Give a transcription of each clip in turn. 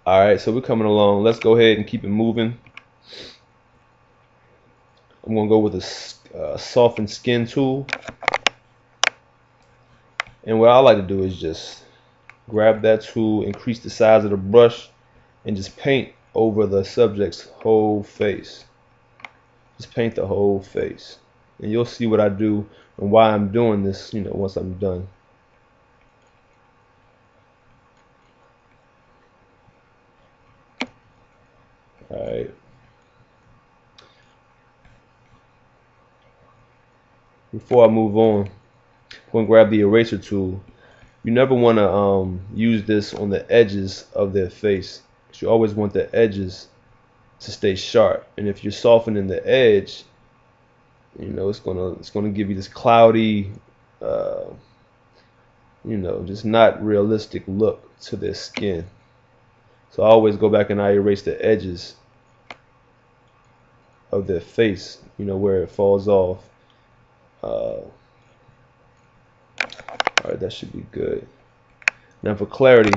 Alright, so we're coming along. Let's go ahead and keep it moving. I'm going to go with a soften skin tool. And what I like to do is just grab that tool, increase the size of the brush, and just paint over the subject's whole face. Just paint the whole face. And you'll see what I do and why I'm doing this, once I'm done. Alright. Before I move on, I'm going to grab the eraser tool. You never want to use this on the edges of their face. You always want the edges to stay sharp. And if you're softening the edge, it's gonna give you this cloudy, just not realistic look to their skin. So I always go back and I erase the edges of their face, where it falls off. Alright, that should be good. Now for clarity,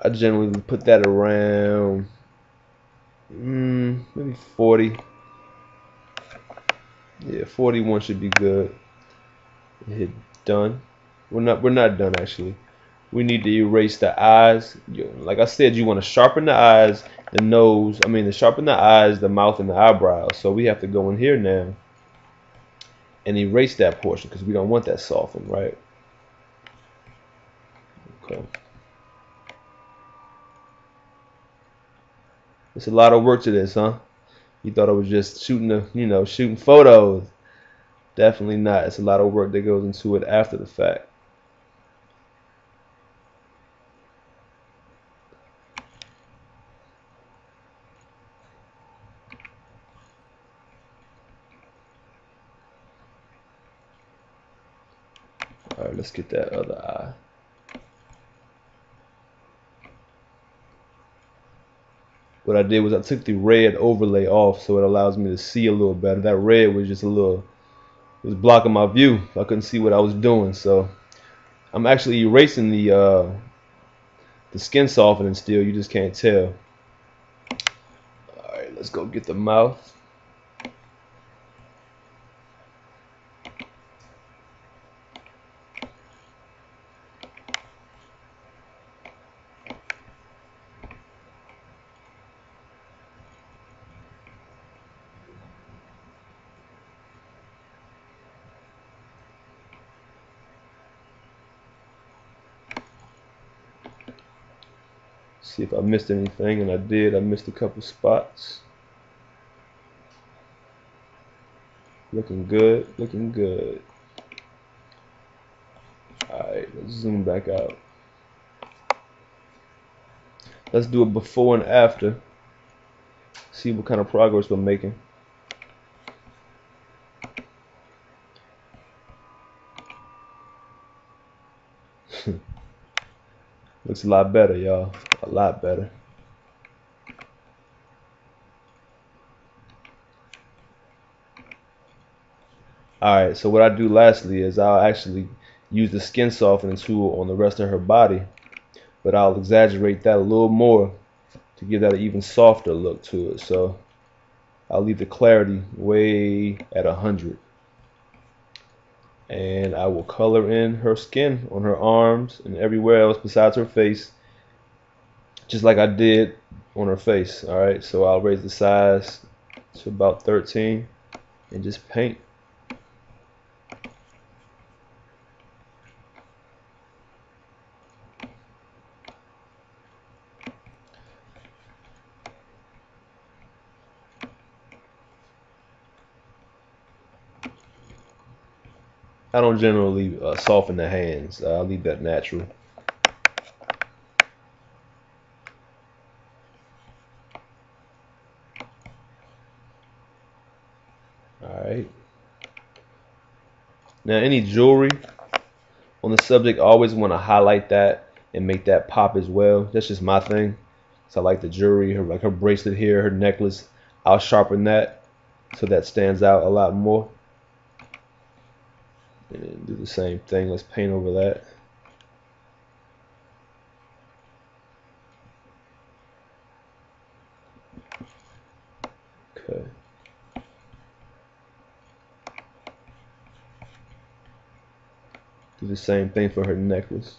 I generally put that around maybe 40. Yeah, 41 should be good. Hit done. We're not done actually. We need to erase the eyes. Like I said, you want to sharpen the eyes, the nose. Sharpen the eyes, the mouth, and the eyebrows. So we have to go in here now and erase that portion because we don't want that softened, right? Okay. It's a lot of work to this, huh? You thought I was just shooting photos. Definitely not. It's a lot of work that goes into it after the fact. Alright, let's get that other eye. What I did was I took the red overlay off so it allows me to see a little better. That red was just it was blocking my view. I couldn't see what I was doing. So I'm actually erasing the skin softening still. You just can't tell. Alright, let's go get the mouth. See if I missed anything, and I did. I missed a couple spots. Looking good, looking good. Alright, let's zoom back out. Let's do it before and after. See what kind of progress we're making. Looks a lot better, y'all. A lot better. Alright, so what I do lastly is I'll actually use the skin softening tool on the rest of her body, but I'll exaggerate that a little more to give that an even softer look to it. So I'll leave the clarity way at 100. And I will color in her skin on her arms and everywhere else besides her face, just like I did on her face. Alright, so I'll raise the size to about 13 and just paint. I don't generally soften the hands. I'll leave that natural. Alright. Now any jewelry on the subject, I always want to highlight that and make that pop as well. That's just my thing. So I like the jewelry, like her bracelet here, her necklace. I'll sharpen that so that stands out a lot more. And do the same thing. Let's paint over that. Do the same thing for her necklace.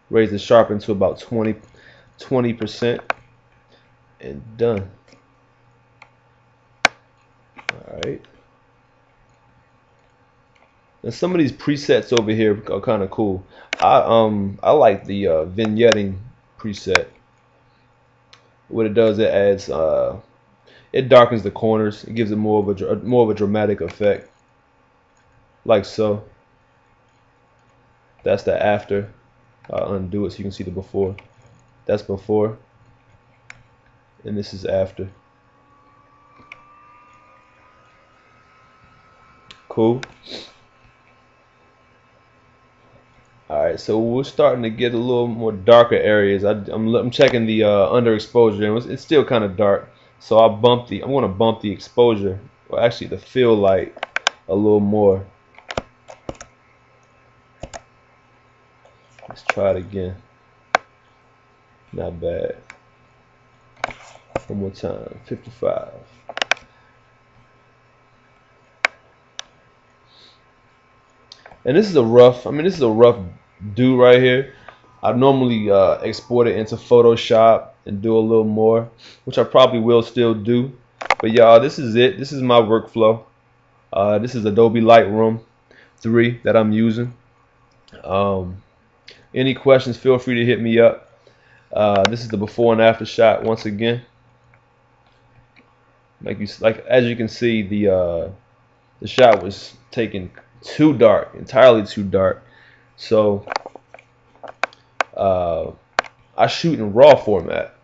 Raise the sharpen to about 20%, and done. Alright. Now some of these presets over here are kind of cool. I like the vignetting preset. What it does, it adds it darkens the corners. It gives it more of a dramatic effect, like so. That's the after. I'll undo it so you can see the before. That's before, and this is after. Cool. Alright, so we're starting to get a little more darker areas. I'm checking the underexposure, and it's still kind of dark. So I'm going to bump the exposure, or actually the fill light, a little more. Let's try it again. Not bad. One more time. 55. And this is a rough. This is a rough do right here. I normally export it into Photoshop and do a little more, which I probably will still do. But y'all, this is it. This is my workflow. This is Adobe Lightroom 3 that I'm using. Any questions, feel free to hit me up. This is the before and after shot once again. As you can see, the shot was taken too dark, entirely too dark. So I shoot in RAW format,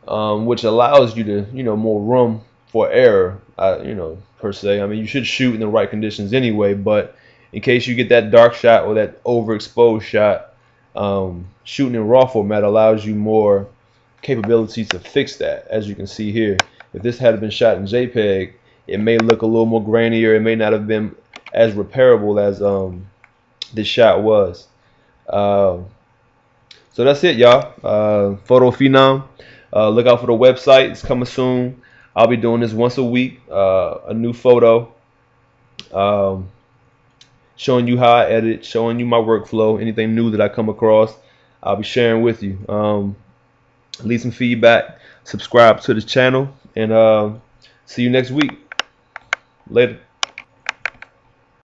which allows you to, more room for error, per se. You should shoot in the right conditions anyway, but in case you get that dark shot or that overexposed shot, shooting in RAW format allows you more capability to fix that. As you can see here, if this had been shot in JPEG, it may look a little more grainier. It may not have been as repairable as this shot was. So that's it, y'all. fotoFENOM. Look out for the website. It's coming soon. I'll be doing this once a week. A new photo. Showing you how I edit, showing you my workflow, anything new that I come across, I'll be sharing with you. Leave some feedback, subscribe to the channel, and see you next week. Later.